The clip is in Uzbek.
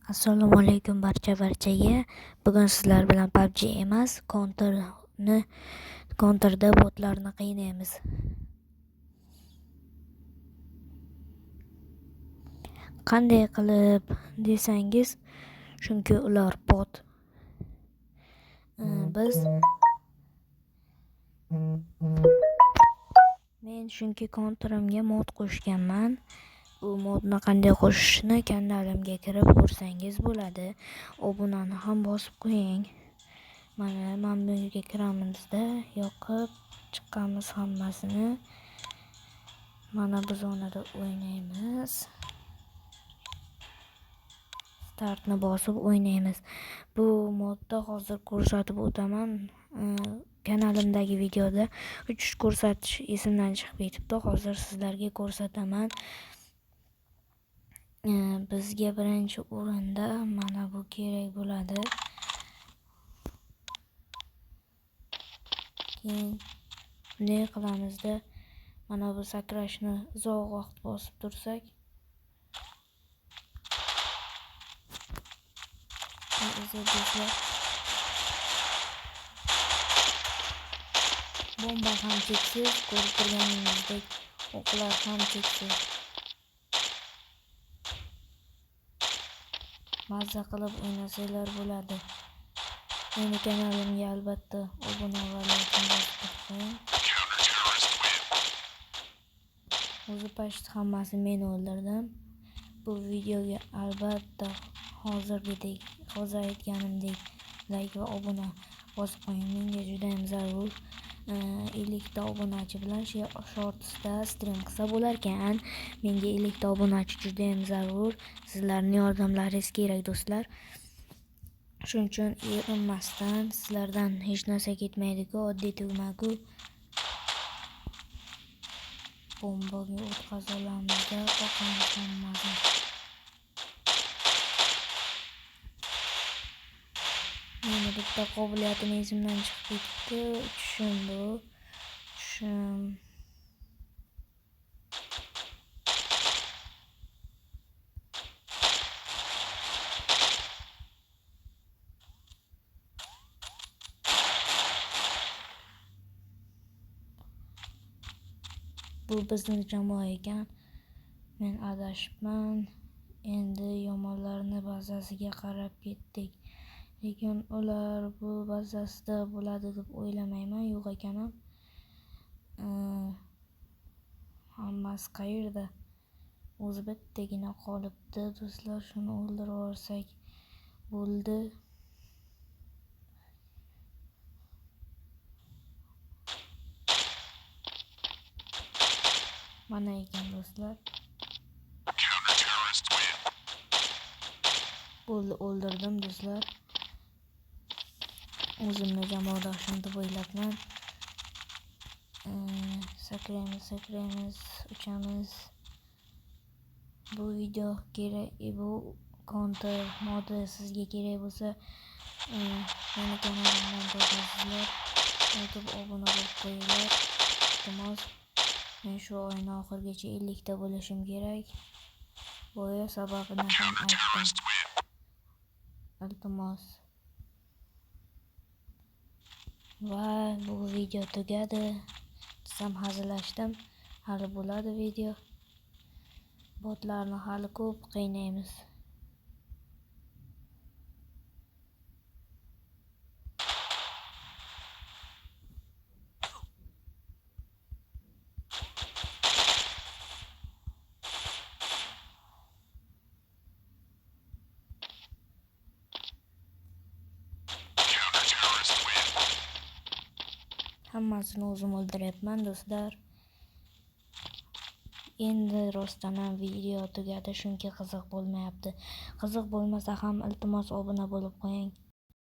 Assalomu alaykum barchaga. Bugun sizlar bilan PUBG emas, Counter'da botlarni qiynaymiz. Qanday qilib desangiz, chunki ular bot. Men chunki Counter'imga mod qo'shganman. Bu modni qanday qo'shishni kanalimga kirib ko'rsangiz bo'ladi. Obunani ham bosib qo'ying. Mana bu yerga kiramizda yoqib chiqamiz hammasini. Mana biz zonada o'ynaymiz. Startni bosib o'ynaymiz. Bu modda hozir ko'rsatib o'taman. Kanalimdagi videoda uchish ko'rsatish esimdan chiqib ketibdi. Hozir sizlarga ko'rsataman. Bizga birinchi o'rinda mana bu kerak bo'ladi. Keyin bunday qilamizda, mana bu sakrashni uzoq vaqt bosib tursak, bomba ham cheksiz, ko'rib turganingizdek o'qlar ham cheksiz. Mazza qilib o'ynasanglar bo'ladi. Meni kanalimga albatta obuna va like bosing. O'zi pashti hammasi men o'ldirdim. Bu videoga albatta hozir aytganimdek like va obuna bosib qo'ying. Menga juda ham zarur. 50 ta obunachi bilan shortsda stream qilsa bo'lar ekan. Menga 50 ta obunachi juda ham zarur. Sizlarning yordamlaringiz kerak do'stlar. Shuning uchun erinmasdan, sizlardan hech narsa ketmaydi-ku, oddiy tugma-ku. Bombaga o'tkazolamiz-da, qo'qamiz hammasini. Meni bitta qobiliyatim esimdan chiqib ketdi. Tushum bu. Bu bizning jamoa ekan. Men adashibman. Endi yomonlarni bazasiga qarab ketdik. Lekin ular bu bazasida bo'ladi deb o'ylamayman. Yo'q ekan. Hammasi qayerda? O'zi bittagina qolibdi. Do'stlar, shuni o'ldirib olsak bo'ldi. Mana ekan do'stlar. Bo'ldi, o'ldirdim do'stlar. O'zimni jamoadoshim deb o'ylabman. Sakraymiz, uchamiz. Bu video kerak, bu counter modi sizga kerak bo'lsa, meni kanalimdan topasizlar. YouTube obuna bo'lib qo'yinglar. Iltimos, men shu oyning oxirigacha 50 ta bo'lishim kerak. Boya sababini ham aytdim. Iltimos. Va bu video tugadi. Desam hazillashdim. Hali bo'ladi video. Botlarni hali ko'p qiynaymiz. Hammasini o'zim o'ldiryapman do'stlar. Endi rostdan ham video tugadi, chunki qiziq bo'lmayapti. Qiziq bo'lmasa ham iltimos obuna bo'lib qo'ying.